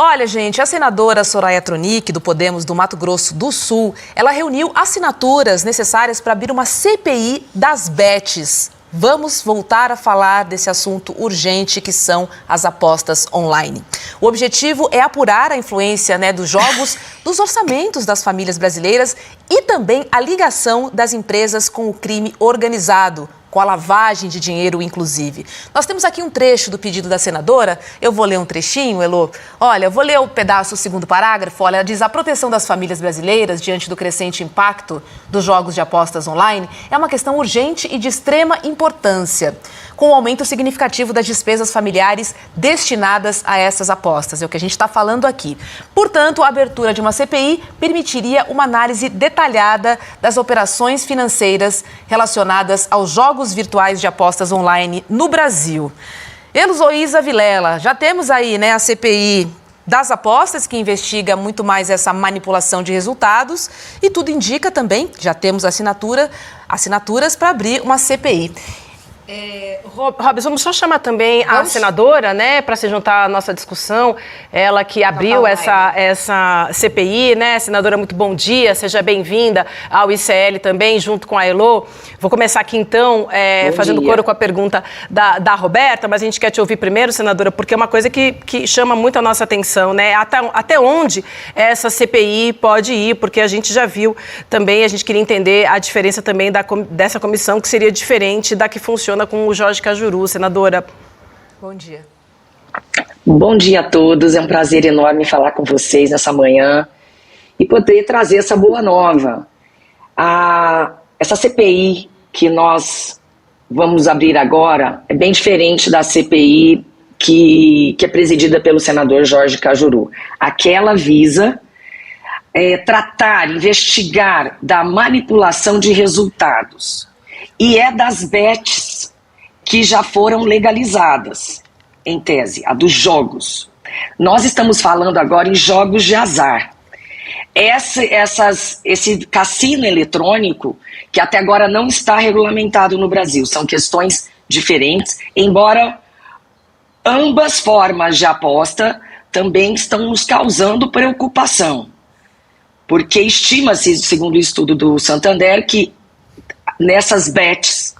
Olha, gente, a senadora Soraya Tronic, do Podemos do Mato Grosso do Sul, ela reuniu assinaturas necessárias para abrir uma CPI das bets. Vamos voltar a falar desse assunto urgente que são as apostas online. O objetivo é apurar a influência, dos jogos, dos orçamentos das famílias brasileiras e também a ligação das empresas com o crime organizado, com a lavagem de dinheiro, inclusive. Nós temos aqui um trecho do pedido da senadora, eu vou ler um trechinho, Elô. Olha, eu vou ler o pedaço, o segundo parágrafo. Olha, diz: a proteção das famílias brasileiras diante do crescente impacto dos jogos de apostas online é uma questão urgente e de extrema importância, com o aumento significativo das despesas familiares destinadas a essas apostas. É o que a gente está falando aqui. Portanto, a abertura de uma CPI permitiria uma análise detalhada das operações financeiras relacionadas aos jogos virtuais de apostas online no Brasil. Heloísa Vilela, já temos aí, a CPI das apostas, que investiga muito mais essa manipulação de resultados, e tudo indica também, já temos assinaturas para abrir uma CPI. Robson, vamos só chamar também a senadora, para se juntar à nossa discussão, ela que abriu essa CPI, Senadora, muito bom dia, seja bem-vinda ao ICL também, junto com a Elô. Vou começar aqui então, fazendo coro com a pergunta da Roberta, mas a gente quer te ouvir primeiro, senadora, porque é uma coisa que chama muito a nossa atenção, Até onde essa CPI pode ir, porque a gente já viu também, a gente queria entender a diferença também dessa comissão, que seria diferente da que funciona com o Jorge Cajuru. Senadora. Bom dia. Bom dia a todos, é um prazer enorme falar com vocês nessa manhã e poder trazer essa boa nova. Essa CPI que nós vamos abrir agora é bem diferente da CPI que é presidida pelo senador Jorge Cajuru. Aquela visa tratar, investigar da manipulação de resultados e é das bets que já foram legalizadas, em tese, a dos jogos. Nós estamos falando agora em jogos de azar. Esse cassino eletrônico, que até agora não está regulamentado no Brasil, são questões diferentes, embora ambas formas de aposta também estão nos causando preocupação. Porque estima-se, segundo o estudo do Santander, que nessas bets,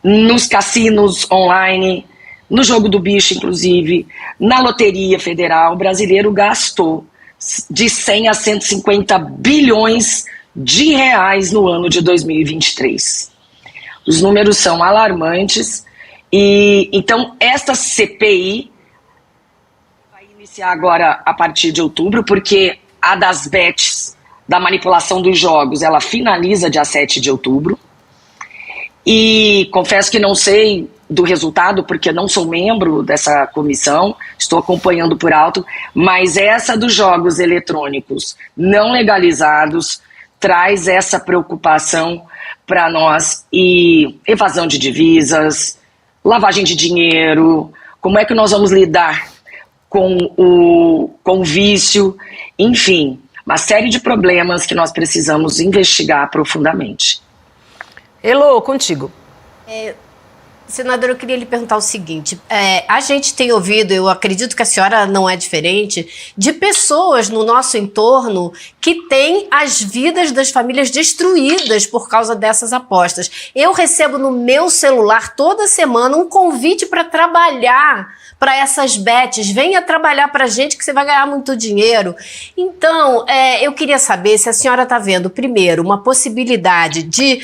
nos cassinos online, no jogo do bicho, inclusive, na Loteria Federal, o brasileiro gastou de 100 a 150 bilhões de reais no ano de 2023. Os números são alarmantes e então esta CPI vai iniciar agora a partir de outubro, porque a das bets, da manipulação dos jogos, ela finaliza dia 7 de outubro. E confesso que não sei do resultado, porque não sou membro dessa comissão, estou acompanhando por alto, mas essa dos jogos eletrônicos não legalizados traz essa preocupação para nós, e evasão de divisas, lavagem de dinheiro, como é que nós vamos lidar com o vício, enfim, uma série de problemas que nós precisamos investigar profundamente. Elô, contigo. Senadora, eu queria lhe perguntar o seguinte, a gente tem ouvido, eu acredito que a senhora não é diferente, de pessoas no nosso entorno que têm as vidas das famílias destruídas por causa dessas apostas. Eu recebo no meu celular toda semana um convite para trabalhar para essas bets, venha trabalhar para a gente que você vai ganhar muito dinheiro. Então, eu queria saber se a senhora está vendo, primeiro, uma possibilidade de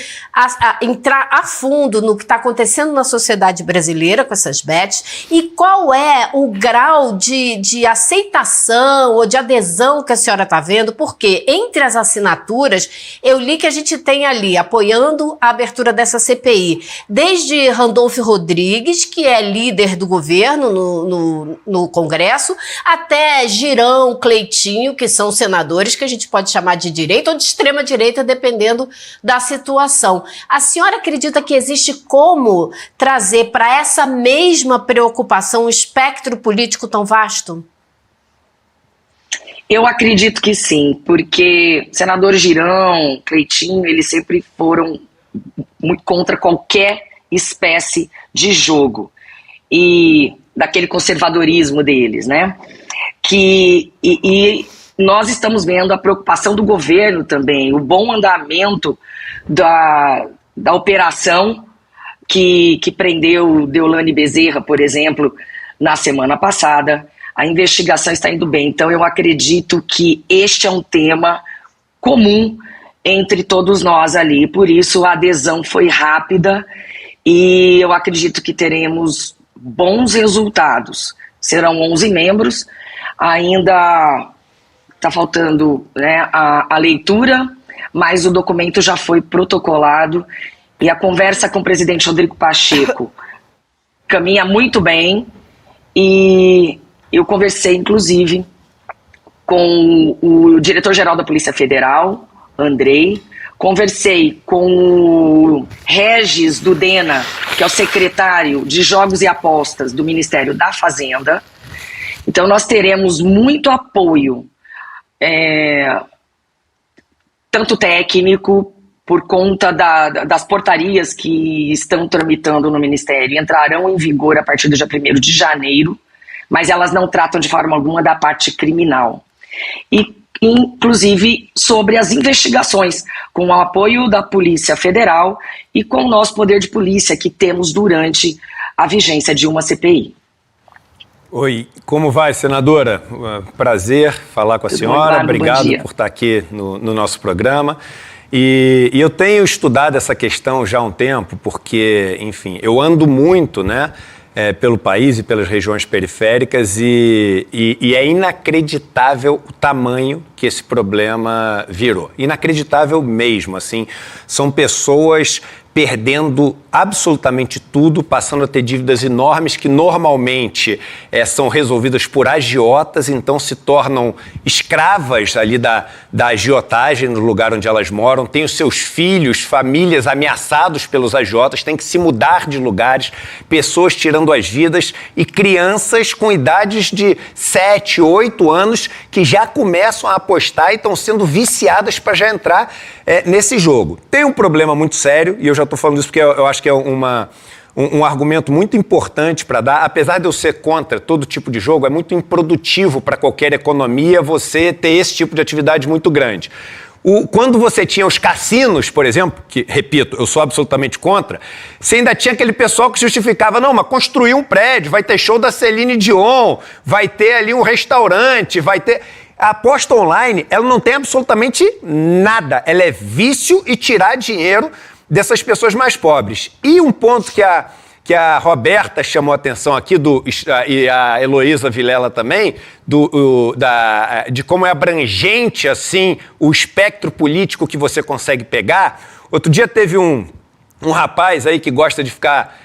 entrar a fundo no que está acontecendo na sociedade brasileira com essas bets, e qual é o grau de aceitação ou de adesão que a senhora está vendo, porque entre as assinaturas, eu li que a gente tem ali, apoiando a abertura dessa CPI, desde Randolfo Rodrigues, que é líder do governo no Congresso, até Girão, Cleitinho, que são senadores que a gente pode chamar de direita ou de extrema direita, dependendo da situação. A senhora acredita que existe como trazer para essa mesma preocupação um espectro político tão vasto? Eu acredito que sim, porque senador Girão, Cleitinho, eles sempre foram muito contra qualquer espécie de jogo. E daquele conservadorismo deles, né? e nós estamos vendo a preocupação do governo também, o bom andamento da operação que prendeu Deolane Bezerra, por exemplo, na semana passada. A investigação está indo bem, então eu acredito que este é um tema comum entre todos nós ali, por isso a adesão foi rápida e eu acredito que teremos bons resultados. Serão 11 membros, ainda está faltando, né, a leitura, mas o documento já foi protocolado e a conversa com o presidente Rodrigo Pacheco caminha muito bem e eu conversei, inclusive, com o diretor-geral da Polícia Federal, Andrei, conversei com o Regis Dudena, que é o secretário de Jogos e Apostas do Ministério da Fazenda. Então nós teremos muito apoio, tanto técnico, por conta das portarias que estão tramitando no Ministério, entrarão em vigor a partir do dia 1º de janeiro, mas elas não tratam de forma alguma da parte criminal. E, inclusive, sobre as investigações, com o apoio da Polícia Federal e com o nosso poder de polícia que temos durante a vigência de uma CPI. Oi, como vai, senadora? Prazer falar com a senhora, obrigado por estar aqui no nosso programa. E eu tenho estudado essa questão já há um tempo, porque, enfim, eu ando muito, né, pelo país e pelas regiões periféricas e é inacreditável o tamanho que esse problema virou. Inacreditável mesmo, assim. São pessoas perdendo absolutamente tudo, passando a ter dívidas enormes que normalmente são resolvidas por agiotas, então se tornam escravas ali da agiotagem no lugar onde elas moram, têm os seus filhos, famílias ameaçados pelos agiotas, têm que se mudar de lugares, pessoas tirando as vidas e crianças com idades de 7, 8 anos que já começam a apostar e estão sendo viciadas para já entrar nesse jogo. Tem um problema muito sério, e eu já estou falando isso porque eu acho que é um argumento muito importante para dar. Apesar de eu ser contra todo tipo de jogo, é muito improdutivo para qualquer economia você ter esse tipo de atividade muito grande. Quando você tinha os cassinos, por exemplo, que, repito, eu sou absolutamente contra, você ainda tinha aquele pessoal que justificava, não, mas construir um prédio, vai ter show da Celine Dion, vai ter ali um restaurante, vai ter... A aposta online, ela não tem absolutamente nada. Ela é vício e tirar dinheiro dessas pessoas mais pobres. E um ponto que a Roberta chamou a atenção aqui, e a Heloísa Vilela também, de como é abrangente assim, o espectro político que você consegue pegar. Outro dia teve um rapaz aí que gosta de ficar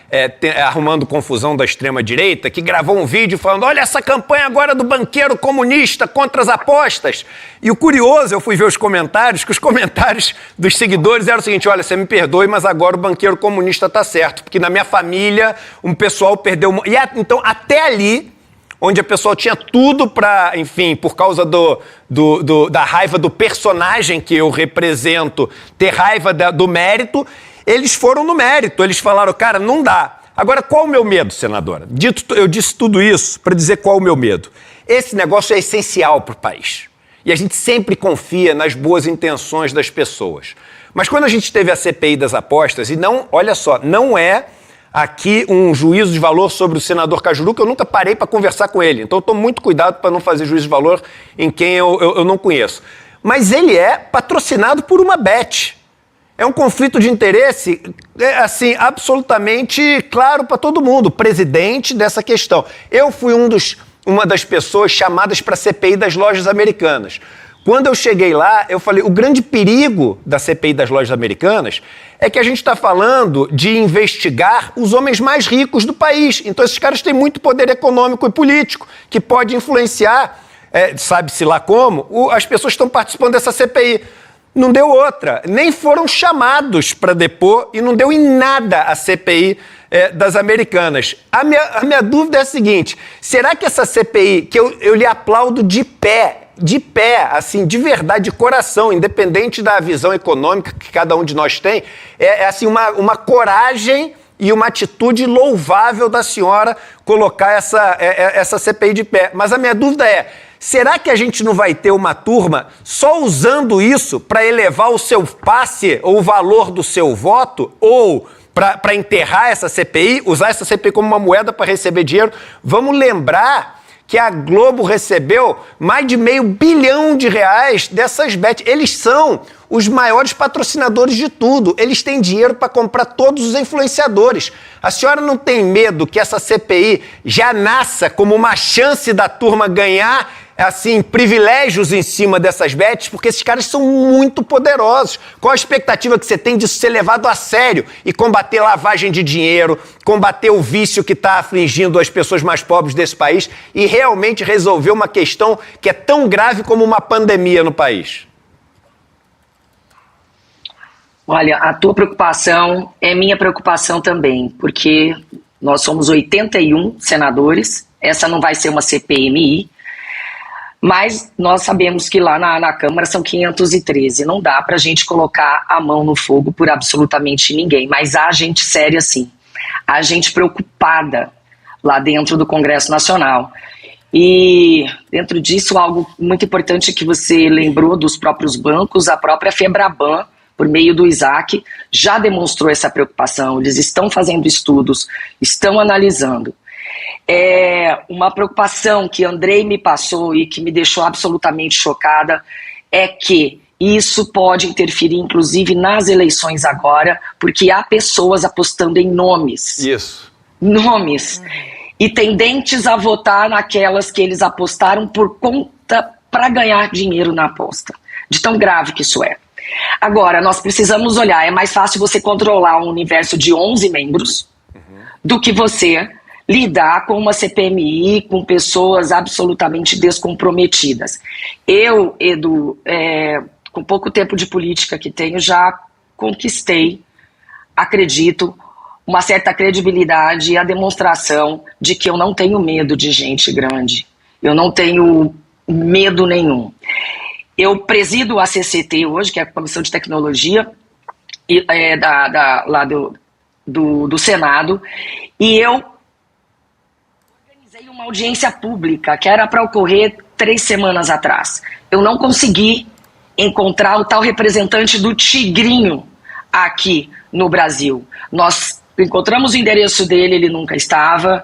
arrumando confusão da extrema-direita, que gravou um vídeo falando, olha essa campanha agora do banqueiro comunista contra as apostas. E o curioso, eu fui ver os comentários, que os comentários dos seguidores eram o seguinte, olha, você me perdoe, mas agora o banqueiro comunista tá certo, porque na minha família um pessoal perdeu... Então, até ali, onde a pessoa tinha tudo para, enfim, por causa da raiva do personagem que eu represento, ter raiva do mérito, eles foram no mérito, eles falaram, cara, não dá. Agora, qual o meu medo, senadora? Eu disse tudo isso para dizer qual o meu medo. Esse negócio é essencial para o país. E a gente sempre confia nas boas intenções das pessoas. Mas quando a gente teve a CPI das apostas, e não, olha só, não é aqui um juízo de valor sobre o senador Cajuru, que eu nunca parei para conversar com ele. Então eu estou muito cuidado para não fazer juízo de valor em quem eu não conheço. Mas ele é patrocinado por uma bet. É um conflito de interesse, assim, absolutamente claro para todo mundo, presidente dessa questão. Eu fui uma das pessoas chamadas para a CPI das lojas americanas. Quando eu cheguei lá, eu falei, o grande perigo da CPI das lojas americanas é que a gente está falando de investigar os homens mais ricos do país. Então esses caras têm muito poder econômico e político, que pode influenciar, sabe-se lá como, as pessoas que estão participando dessa CPI. Não deu outra, nem foram chamados para depor e não deu em nada a CPI das americanas. A minha dúvida é a seguinte, será que essa CPI, que eu lhe aplaudo de pé, assim, de verdade, de coração, independente da visão econômica que cada um de nós tem, assim, uma coragem e uma atitude louvável da senhora colocar essa CPI de pé. Mas a minha dúvida é, Será que a gente não vai ter uma turma só usando isso para elevar o seu passe ou o valor do seu voto? Ou para enterrar essa CPI, usar essa CPI como uma moeda para receber dinheiro? Vamos lembrar que a Globo recebeu mais de R$500 bilhão dessas bets. Eles são os maiores patrocinadores de tudo. Eles têm dinheiro para comprar todos os influenciadores. A senhora não tem medo que essa CPI já nasça como uma chance da turma ganhar, assim, privilégios em cima dessas bets? Porque esses caras são muito poderosos. Qual a expectativa que você tem disso ser levado a sério e combater lavagem de dinheiro, combater o vício que está afligindo as pessoas mais pobres desse país e realmente resolver uma questão que é tão grave como uma pandemia no país? Olha, a tua preocupação é minha preocupação também, porque nós somos 81 senadores, essa não vai ser uma CPMI, mas nós sabemos que lá na Câmara são 513, não dá para a gente colocar a mão no fogo por absolutamente ninguém, mas há gente séria sim, há gente preocupada lá dentro do Congresso Nacional. E dentro disso, algo muito importante que você lembrou dos próprios bancos, a própria Febraban, por meio do Isaac, já demonstrou essa preocupação, eles estão fazendo estudos, estão analisando. Uma preocupação que Andrei me passou e que me deixou absolutamente chocada é que isso pode interferir, inclusive, nas eleições agora, porque há pessoas apostando em nomes. Isso. Nomes. E tendentes a votar naquelas que eles apostaram por conta para ganhar dinheiro na aposta. De tão grave que isso é. Agora, nós precisamos olhar, é mais fácil você controlar um universo de 11 membros do que você lidar com uma CPMI, com pessoas absolutamente descomprometidas. Eu, Edu, com pouco tempo de política que tenho, já conquistei, acredito, uma certa credibilidade e a demonstração de que eu não tenho medo de gente grande. Eu não tenho medo nenhum. Eu presido a CCT hoje, que é a Comissão de Tecnologia lá do Senado, e eu organizei uma audiência pública que era para ocorrer 3 semanas atrás. Eu não consegui encontrar o tal representante do Tigrinho aqui no Brasil. Nós encontramos o endereço dele, ele nunca estava,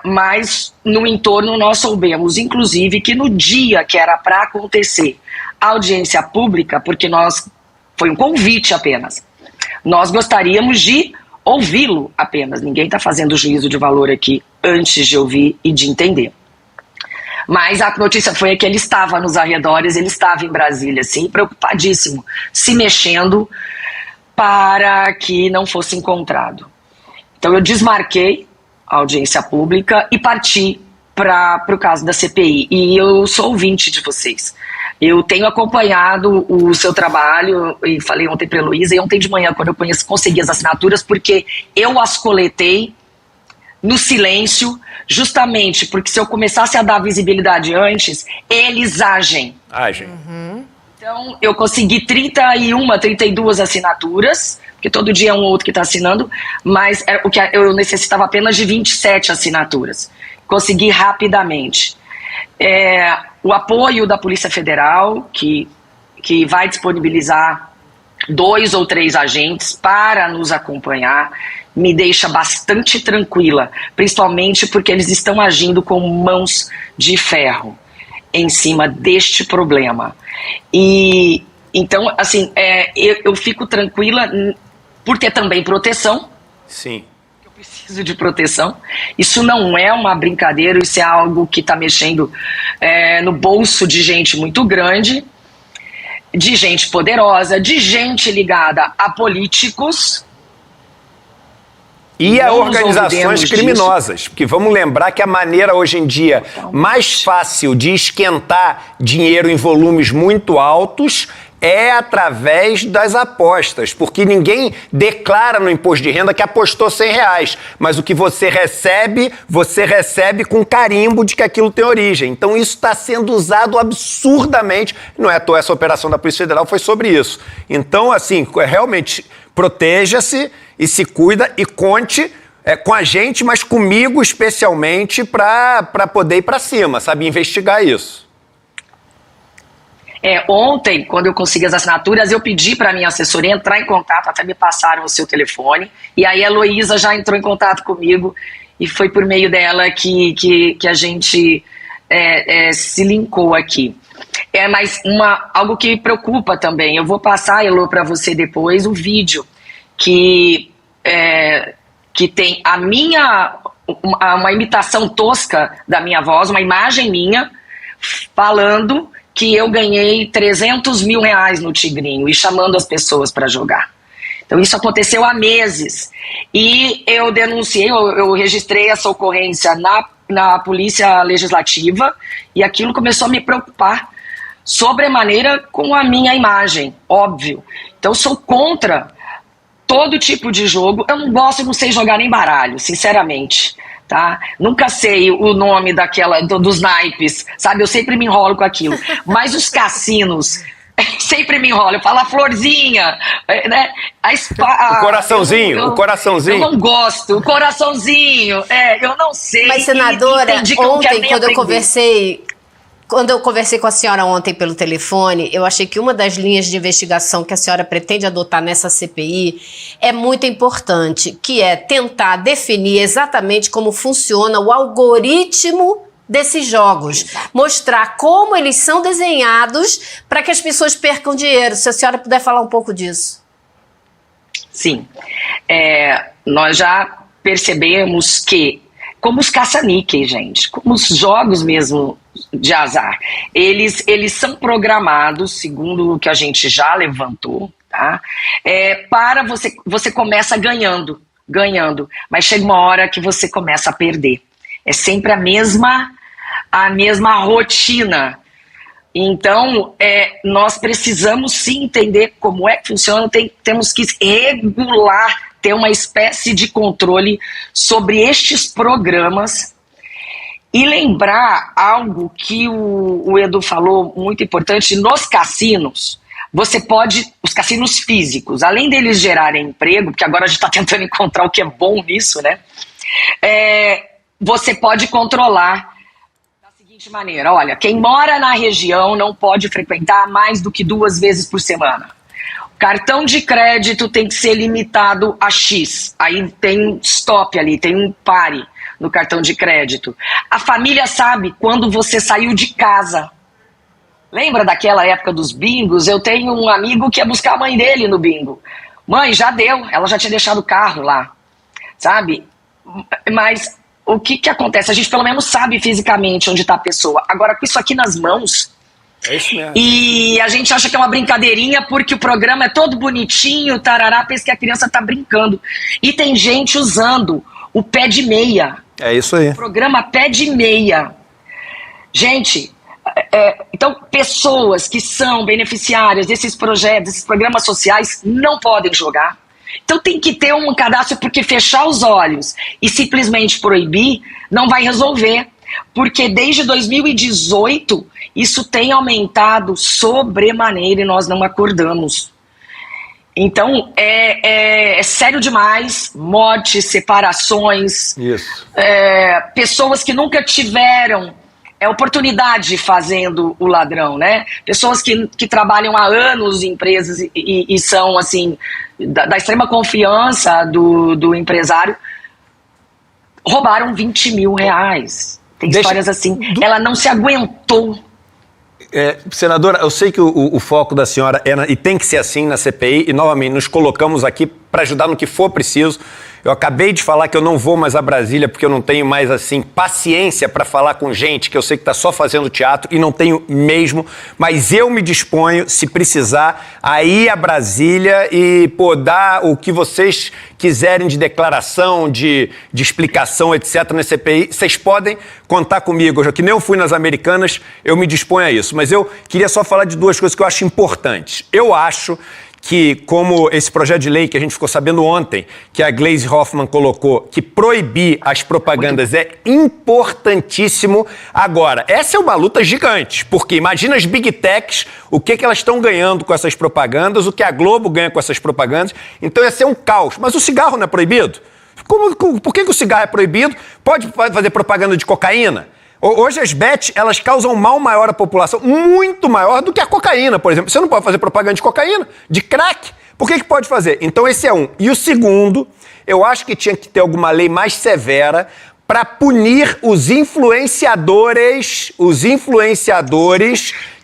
mas no entorno nós soubemos, inclusive, que no dia que era para acontecer a audiência pública, porque foi um convite apenas, nós gostaríamos de ouvi-lo apenas, ninguém está fazendo juízo de valor aqui antes de ouvir e de entender. Mas a notícia foi que ele estava nos arredores, ele estava em Brasília, sim, preocupadíssimo, se mexendo para que não fosse encontrado. Então eu desmarquei a audiência pública e parti para o caso da CPI. E eu sou ouvinte de vocês. Eu tenho acompanhado o seu trabalho, e falei ontem para a Heloísa, e ontem de manhã, quando eu consegui as assinaturas, porque eu as coletei no silêncio, justamente porque se eu começasse a dar visibilidade antes, eles agem. Então, eu consegui 32 assinaturas, porque todo dia é um ou outro que está assinando, mas eu necessitava apenas de 27 assinaturas. Consegui rapidamente. O apoio da Polícia Federal, que vai disponibilizar 2 ou 3 agentes para nos acompanhar, me deixa bastante tranquila, principalmente porque eles estão agindo com mãos de ferro em cima deste problema. E então, assim, eu fico tranquila por ter também proteção. Sim. Eu preciso de proteção. Isso não é uma brincadeira, isso é algo que está mexendo no bolso de gente muito grande, de gente poderosa, de gente ligada a políticos. E a organizações criminosas, porque vamos lembrar que a maneira hoje em dia mais fácil de esquentar dinheiro em volumes muito altos é através das apostas, porque ninguém declara no imposto de renda que apostou R$100, mas o que você recebe com carimbo de que aquilo tem origem. Então isso está sendo usado absurdamente, não é à toa essa operação da Polícia Federal foi sobre isso. Então, assim, realmente, proteja-se e se cuida e conte com a gente, mas comigo especialmente para poder ir para cima, sabe? Investigar isso. Ontem, quando eu consegui as assinaturas, eu pedi para a minha assessoria entrar em contato, até me passaram o seu telefone, e aí a Heloísa já entrou em contato comigo, e foi por meio dela que a gente se linkou aqui. Mas algo que me preocupa também, eu vou passar, Elo, para você depois, o vídeo que tem uma imitação tosca da minha voz, uma imagem minha, falando que eu ganhei 300 mil reais no Tigrinho e chamando as pessoas para jogar. Então isso aconteceu há meses. E eu denunciei, eu registrei essa ocorrência na Polícia Legislativa e aquilo começou a me preocupar sobremaneira com a minha imagem, óbvio. Então eu sou contra todo tipo de jogo. Eu não sei jogar nem baralho, sinceramente. Tá? Nunca sei o nome dos naipes, sabe? Eu sempre me enrolo com aquilo. Mas os cassinos, sempre me enrolo. Eu falo a florzinha, né? O coraçãozinho, o coraçãozinho. Eu não gosto, o coraçãozinho, eu não sei. Mas, senadora, ontem, quando eu conversei com a senhora ontem pelo telefone, eu achei que uma das linhas de investigação que a senhora pretende adotar nessa CPI é muito importante, que é tentar definir exatamente como funciona o algoritmo desses jogos. Mostrar como eles são desenhados para que as pessoas percam dinheiro. Se a senhora puder falar um pouco disso. Sim. Nós já percebemos que, como os caça-níqueis, gente, como os jogos mesmo de azar, eles são programados, segundo o que a gente já levantou, tá? Para você começa ganhando, mas chega uma hora que você começa a perder. É sempre a mesma rotina. Então, nós precisamos sim entender como é que funciona, temos que regular, ter uma espécie de controle sobre estes programas. E lembrar algo que o Edu falou, muito importante, nos cassinos, os cassinos físicos, além deles gerarem emprego, porque agora a gente está tentando encontrar o que é bom nisso, né? Você pode controlar da seguinte maneira: olha, quem mora na região não pode frequentar mais do que 2 vezes por semana. O cartão de crédito tem que ser limitado a X, aí tem um stop ali, tem um pare no cartão de crédito. A família sabe quando você saiu de casa. Lembra daquela época dos bingos? Eu tenho um amigo que ia buscar a mãe dele no bingo. Mãe, já deu, ela já tinha deixado o carro lá, sabe? Mas o que acontece? A gente pelo menos sabe fisicamente onde está a pessoa. Agora, com isso aqui nas mãos, é isso mesmo. E a gente acha que é uma brincadeirinha porque o programa é todo bonitinho, tarará, pensa que a criança está brincando. E tem gente usando o pé de meia. É isso aí. O programa pé de meia. Gente, então pessoas que são beneficiárias desses projetos, desses programas sociais, não podem jogar. Então tem que ter um cadastro, porque fechar os olhos e simplesmente proibir não vai resolver. Porque desde 2018 isso tem aumentado sobremaneira e nós não acordamos. Então, é sério demais, mortes, separações, pessoas que nunca tiveram oportunidade fazendo o ladrão, né? Pessoas que trabalham há anos em empresas e são, assim, da extrema confiança do empresário, roubaram 20 mil reais. Tem histórias assim. Ela não se aguentou. Senadora, eu sei que o foco da senhora e tem que ser assim na CPI, e novamente nos colocamos aqui para ajudar no que for preciso. Eu acabei de falar que eu não vou mais a Brasília porque eu não tenho mais, assim, paciência para falar com gente que eu sei que está só fazendo teatro, e não tenho mesmo, mas eu me disponho, se precisar, a ir a Brasília e dar o que vocês quiserem de declaração, de explicação, etc. na CPI. Vocês podem contar comigo. Que nem eu fui nas Americanas, eu me disponho a isso. Mas eu queria só falar de 2 coisas que eu acho importantes. Eu acho que, como esse projeto de lei que a gente ficou sabendo ontem, que a Gleisi Hoffmann colocou, que proibir as propagandas é importantíssimo. Agora, essa é uma luta gigante, porque imagina as Big Techs, o que elas estão ganhando com essas propagandas, o que a Globo ganha com essas propagandas. Então ia ser um caos. Mas o cigarro não é proibido? Por que o cigarro é proibido? Pode fazer propaganda de cocaína? Hoje as bets, elas causam mal maior à população, muito maior do que a cocaína, por exemplo. Você não pode fazer propaganda de cocaína, de crack. Por que pode fazer? Então esse é um. E o segundo, eu acho que tinha que ter alguma lei mais severa para punir os influenciadores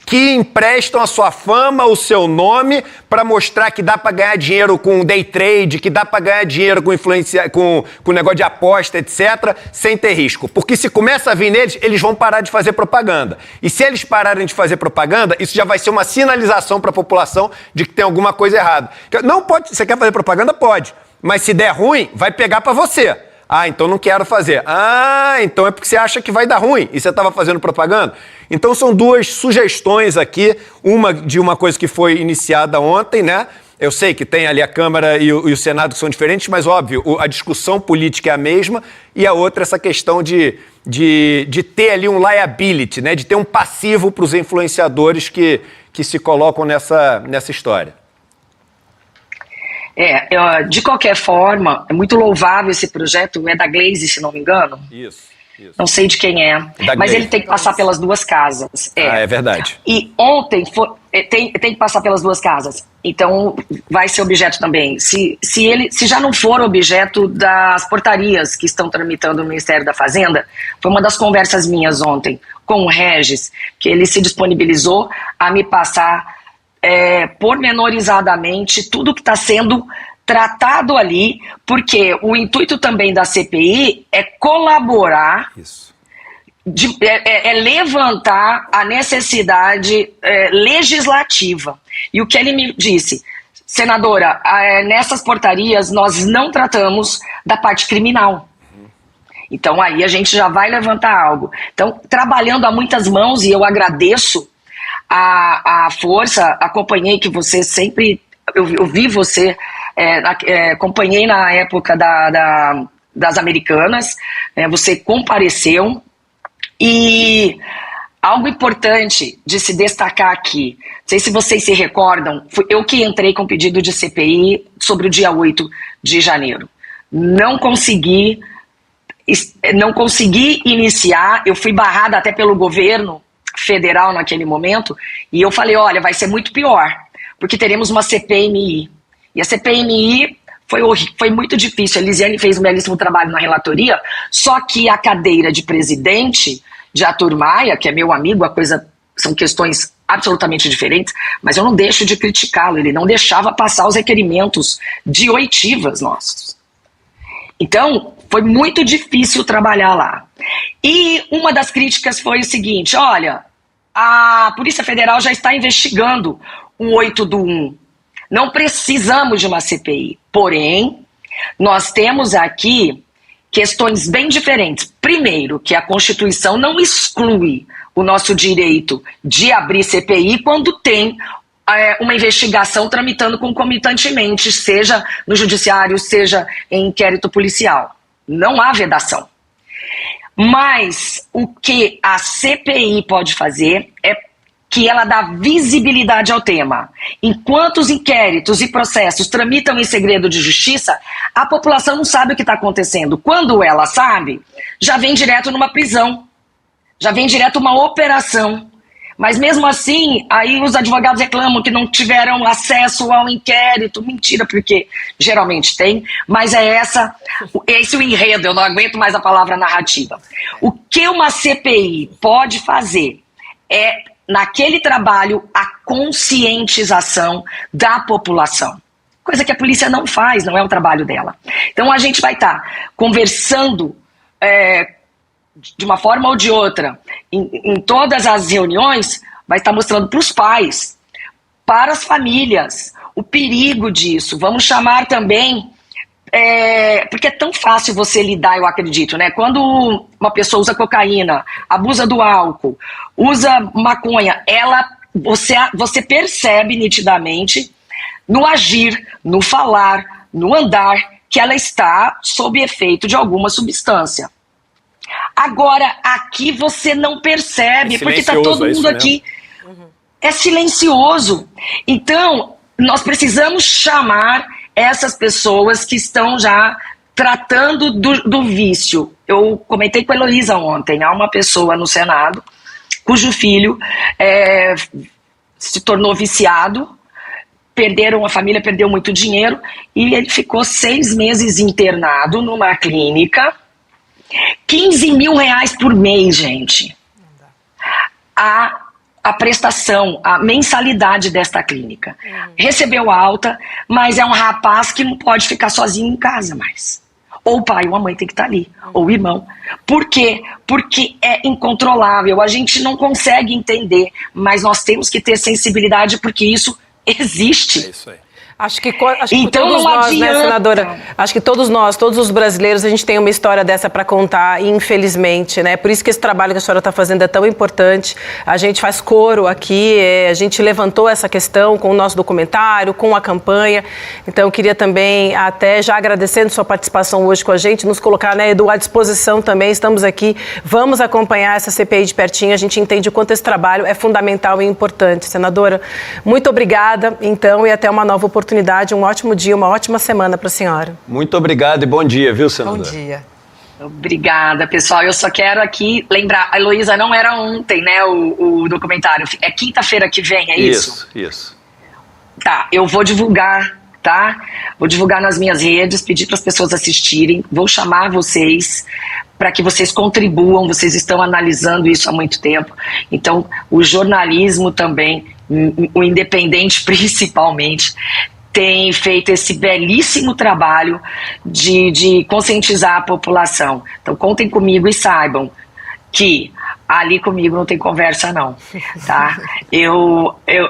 que emprestam a sua fama, o seu nome, para mostrar que dá para ganhar dinheiro com day trade, que dá para ganhar dinheiro com negócio de aposta, etc., sem ter risco. Porque se começa a vir neles, eles vão parar de fazer propaganda. E se eles pararem de fazer propaganda, isso já vai ser uma sinalização para a população de que tem alguma coisa errada. Não pode, você quer fazer propaganda? Pode. Mas se der ruim, vai pegar para você. Ah, então não quero fazer. Ah, então é porque você acha que vai dar ruim e você estava fazendo propaganda? Então são duas sugestões aqui, uma de uma coisa que foi iniciada ontem, né? Eu sei que tem ali a Câmara e o Senado que são diferentes, mas óbvio, a discussão política é a mesma, e a outra essa questão de ter ali um liability, né? De ter um passivo para os influenciadores que se colocam nessa história. De qualquer forma, é muito louvável esse projeto, é da Glaze, se não me engano. Isso. Não sei de quem é, mas ele tem que passar pelas duas casas. É verdade. E ontem tem que passar pelas duas casas. Então vai ser objeto também. Se já não for objeto das portarias que estão tramitando no Ministério da Fazenda, foi uma das conversas minhas ontem com o Regis, que ele se disponibilizou a me passar pormenorizadamente tudo que está sendo tratado ali, porque o intuito também da CPI é colaborar, levantar a necessidade legislativa. E o que ele me disse, senadora, nessas portarias nós não tratamos da parte criminal. Então aí a gente já vai levantar algo. Então, trabalhando a muitas mãos, e eu agradeço a força, acompanhei que você sempre, eu vi você, acompanhei na época das Americanas, você compareceu, e algo importante de se destacar aqui, não sei se vocês se recordam, fui eu que entrei com pedido de CPI sobre o dia 8 de janeiro. Não consegui iniciar, eu fui barrada até pelo governo federal naquele momento, e eu falei, olha, vai ser muito pior, porque teremos uma CPMI. E a CPMI foi muito difícil. A Elisiane fez um belíssimo trabalho na relatoria, só que a cadeira de presidente de Arthur Maia, que é meu amigo, são questões absolutamente diferentes, mas eu não deixo de criticá-lo, ele não deixava passar os requerimentos de oitivas nossos. Então, foi muito difícil trabalhar lá. E uma das críticas foi o seguinte, olha, a Polícia Federal já está investigando o 8/1. Não precisamos de uma CPI. Porém, nós temos aqui questões bem diferentes. Primeiro, que a Constituição não exclui o nosso direito de abrir CPI quando tem uma investigação tramitando concomitantemente, seja no judiciário, seja em inquérito policial. Não há vedação. Mas o que a CPI pode fazer é que ela dá visibilidade ao tema. Enquanto os inquéritos e processos tramitam em segredo de justiça, a população não sabe o que está acontecendo. Quando ela sabe, já vem direto numa prisão, já vem direto uma operação. Mas mesmo assim, aí os advogados reclamam que não tiveram acesso ao inquérito. Mentira, porque geralmente tem, mas esse o enredo, eu não aguento mais a palavra narrativa. O que uma CPI pode fazer é, naquele trabalho, a conscientização da população. Coisa que a polícia não faz, não é o trabalho dela. Então a gente vai estar conversando de uma forma ou de outra, em todas as reuniões, vai estar mostrando para os pais, para as famílias, o perigo disso. Vamos chamar também, porque é tão fácil você lidar, eu acredito, né? Quando uma pessoa usa cocaína, abusa do álcool, usa maconha, você percebe nitidamente, no agir, no falar, no andar, que ela está sob efeito de alguma substância. Agora, aqui você não percebe, porque está todo mundo aqui. É silencioso. Então, nós precisamos chamar essas pessoas que estão já tratando do vício. Eu comentei com a Heloísa ontem, há uma pessoa no Senado cujo filho se tornou viciado, a família perdeu muito dinheiro e ele ficou 6 meses internado numa clínica, 15 mil reais por mês, gente. A prestação, a mensalidade desta clínica. Recebeu alta, mas é um rapaz que não pode ficar sozinho em casa mais. Ou o pai ou a mãe tem que estar ali, ou o irmão. Por quê? Porque é incontrolável, a gente não consegue entender, mas nós temos que ter sensibilidade porque isso existe. É isso aí. Acho que então, todos nós, né, senadora? Acho que todos nós, todos os brasileiros, a gente tem uma história dessa para contar, infelizmente, né? Por isso que esse trabalho que a senhora está fazendo é tão importante. A gente faz coro aqui, a gente levantou essa questão com o nosso documentário, com a campanha. Então, eu queria também, até já agradecendo sua participação hoje com a gente, nos colocar, né, Edu, à disposição também. Estamos aqui, vamos acompanhar essa CPI de pertinho. A gente entende o quanto esse trabalho é fundamental e importante. Senadora, muito obrigada, então, e até uma nova oportunidade. Um ótimo dia, uma ótima semana para a senhora. Muito obrigado e bom dia, viu, senadora? Bom dia. Obrigada, pessoal. Eu só quero aqui lembrar, a Heloísa, não era ontem, né, o documentário. É quinta-feira que vem, é isso? Isso. Tá, eu vou divulgar, tá? Vou divulgar nas minhas redes, pedir para as pessoas assistirem. Vou chamar vocês para que vocês contribuam. Vocês estão analisando isso há muito tempo. Então, o jornalismo também, o independente principalmente, tem feito esse belíssimo trabalho de conscientizar a população. Então, contem comigo e saibam que ali comigo não tem conversa, não, tá?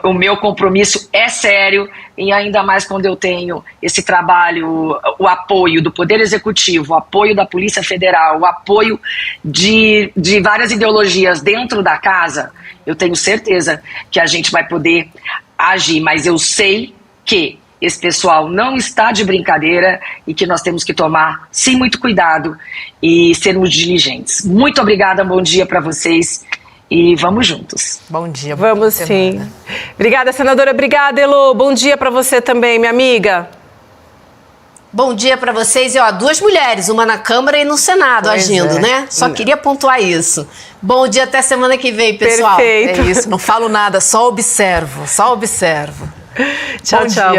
O meu compromisso é sério, e ainda mais quando eu tenho esse trabalho, o apoio do Poder Executivo, o apoio da Polícia Federal, o apoio de várias ideologias dentro da casa, eu tenho certeza que a gente vai poder agir, mas eu sei que esse pessoal não está de brincadeira e que nós temos que tomar, sim, muito cuidado e sermos diligentes. Muito obrigada, bom dia para vocês e vamos juntos. Bom dia. Vamos sim. Obrigada, senadora. Obrigada, Elo. Bom dia para você também, minha amiga. Bom dia para vocês. E, ó, 2 mulheres, uma na Câmara e no Senado agindo, né? Só queria pontuar isso. Bom dia, até semana que vem, pessoal. Perfeito. É isso, não falo nada, só observo, só observo. Tchau, tchau.